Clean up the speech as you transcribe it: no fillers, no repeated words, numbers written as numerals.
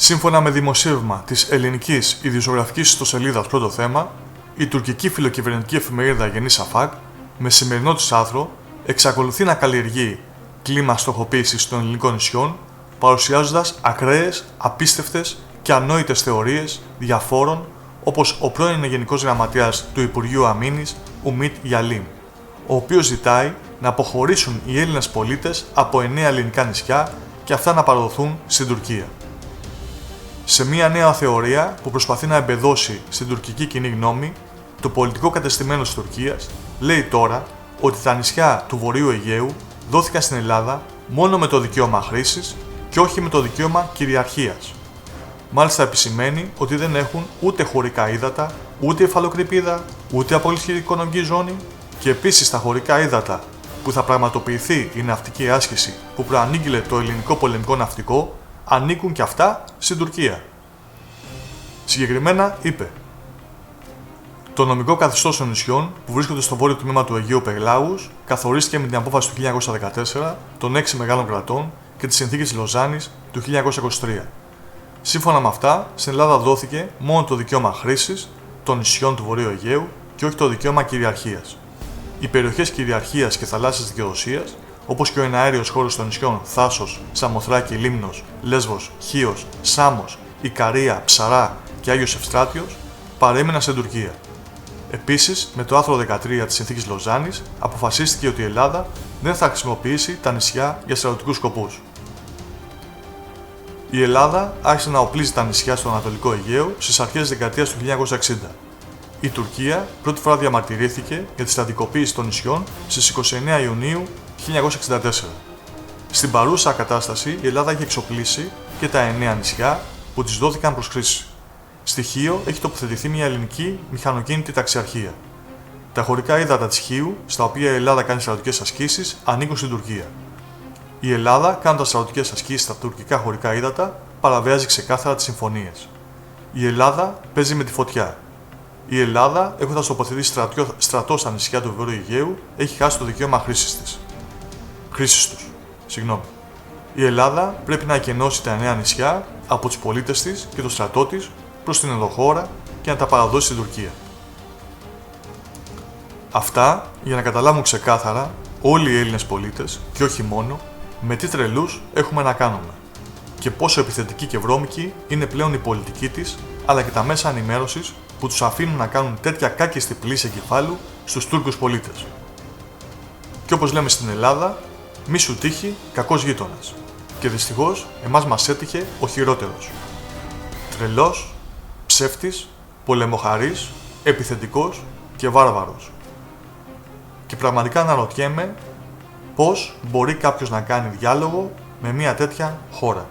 Σύμφωνα με δημοσίευμα της ελληνικής ειδησιογραφικής ιστοσελίδας Πρώτο Θέμα, η τουρκική φιλοκυβερνητική εφημερίδα Yeni Şafak, με σημερινό της άρθρο, εξακολουθεί να καλλιεργεί κλίμα στοχοποίησης των ελληνικών νησιών, παρουσιάζοντας ακραίες, απίστευτες και ανόητες θεωρίες διαφόρων, όπως ο πρώην Γενικός Γραμματέας του Υπουργείου Αμήνης, Umit Yalim, ο οποίος ζητάει να αποχωρήσουν οι Έλληνες πολίτες από 9 ελληνικά νησιά και αυτά να παραδοθούν στην Τουρκία. Σε μια νέα θεωρία που προσπαθεί να εμπεδώσει στην τουρκική κοινή γνώμη, το πολιτικό κατεστημένο της Τουρκίας λέει τώρα ότι τα νησιά του Βορείου Αιγαίου δόθηκαν στην Ελλάδα μόνο με το δικαίωμα χρήσης και όχι με το δικαίωμα κυριαρχίας. Μάλιστα επισημαίνει ότι δεν έχουν ούτε χωρικά ύδατα, ούτε υφαλοκρηπίδα, ούτε απολύτως οικονομική ζώνη και επίσης τα χωρικά ύδατα που θα πραγματοποιηθεί η ναυτική άσκηση που προανήγγειλε το ελληνικό πολεμικό ναυτικό ανήκουν και αυτά στην Τουρκία. Συγκεκριμένα είπε: το νομικό καθεστώς των νησιών που βρίσκονται στο βόρειο τμήμα του Αιγαίου Πεγλάους καθορίστηκε με την απόφαση του 1914 των 6 μεγάλων κρατών και τη συνθήκη της Λοζάνης του 1923. Σύμφωνα με αυτά, στην Ελλάδα δόθηκε μόνο το δικαίωμα χρήσης των νησιών του Βορείου Αιγαίου και όχι το δικαίωμα κυριαρχίας. Οι περιοχές κυριαρχίας και θαλάσσιας δικαιοδοσίας, όπως και ο εναέριος χώρος των νησιών Θάσος, Σαμοθράκη, Λίμνος, Λέσβος, Χίος, Σάμος, Ικαρία, Ψαρά και Άγιος Ευστράτιος, παρέμειναν στην Τουρκία. Επίσης, με το άρθρο 13 της Συνθήκης Λοζάνης, αποφασίστηκε ότι η Ελλάδα δεν θα χρησιμοποιήσει τα νησιά για στρατιωτικούς σκοπούς. Η Ελλάδα άρχισε να οπλίζει τα νησιά στο Ανατολικό Αιγαίο στις αρχές της δεκαετίας του 1960. Η Τουρκία πρώτη φορά διαμαρτυρήθηκε για τη στρατικοποίηση των νησιών στις 29 Ιουνίου 1964. Στην παρούσα κατάσταση, η Ελλάδα έχει εξοπλίσει και τα 9 νησιά που της δόθηκαν προς χρήση. Στη Χίο έχει τοποθετηθεί μια ελληνική μηχανοκίνητη ταξιαρχία. Τα χωρικά ύδατα της Χίου, στα οποία η Ελλάδα κάνει στρατιωτικές ασκήσεις, ανήκουν στην Τουρκία. Η Ελλάδα, κάνοντας στρατιωτικές ασκήσεις στα τουρκικά χωρικά ύδατα, παραβιάζει ξεκάθαρα τις συμφωνίες. Η Ελλάδα παίζει με τη φωτιά. Η Ελλάδα, έχοντας τοποθετήσει στρατό στα νησιά του Βορείου Αιγαίου, έχει χάσει το δικαίωμα χρήσης τους. Η Ελλάδα πρέπει να εκενώσει τα 9 νησιά από τους πολίτες της και το στρατό της προς την ενδοχώρα και να τα παραδώσει στην Τουρκία. Αυτά για να καταλάβουν ξεκάθαρα όλοι οι Έλληνες πολίτες και όχι μόνο με τι τρελούς έχουμε να κάνουμε και πόσο επιθετική και βρώμικη είναι πλέον η πολιτική της αλλά και τα μέσα ενημέρωσης που τους αφήνουν να κάνουν τέτοια κάκιστη πλήση εγκεφάλου στους Τούρκους πολίτες. Και όπως λέμε στην Ελλάδα, μη σου τύχει κακός γείτονας. Και δυστυχώς εμάς μας έτυχε ο χειρότερος. Τρελός, ψεύτης, πολεμοχαρής, επιθετικός και βάρβαρος. Και πραγματικά αναρωτιέμαι πώς μπορεί κάποιος να κάνει διάλογο με μια τέτοια χώρα.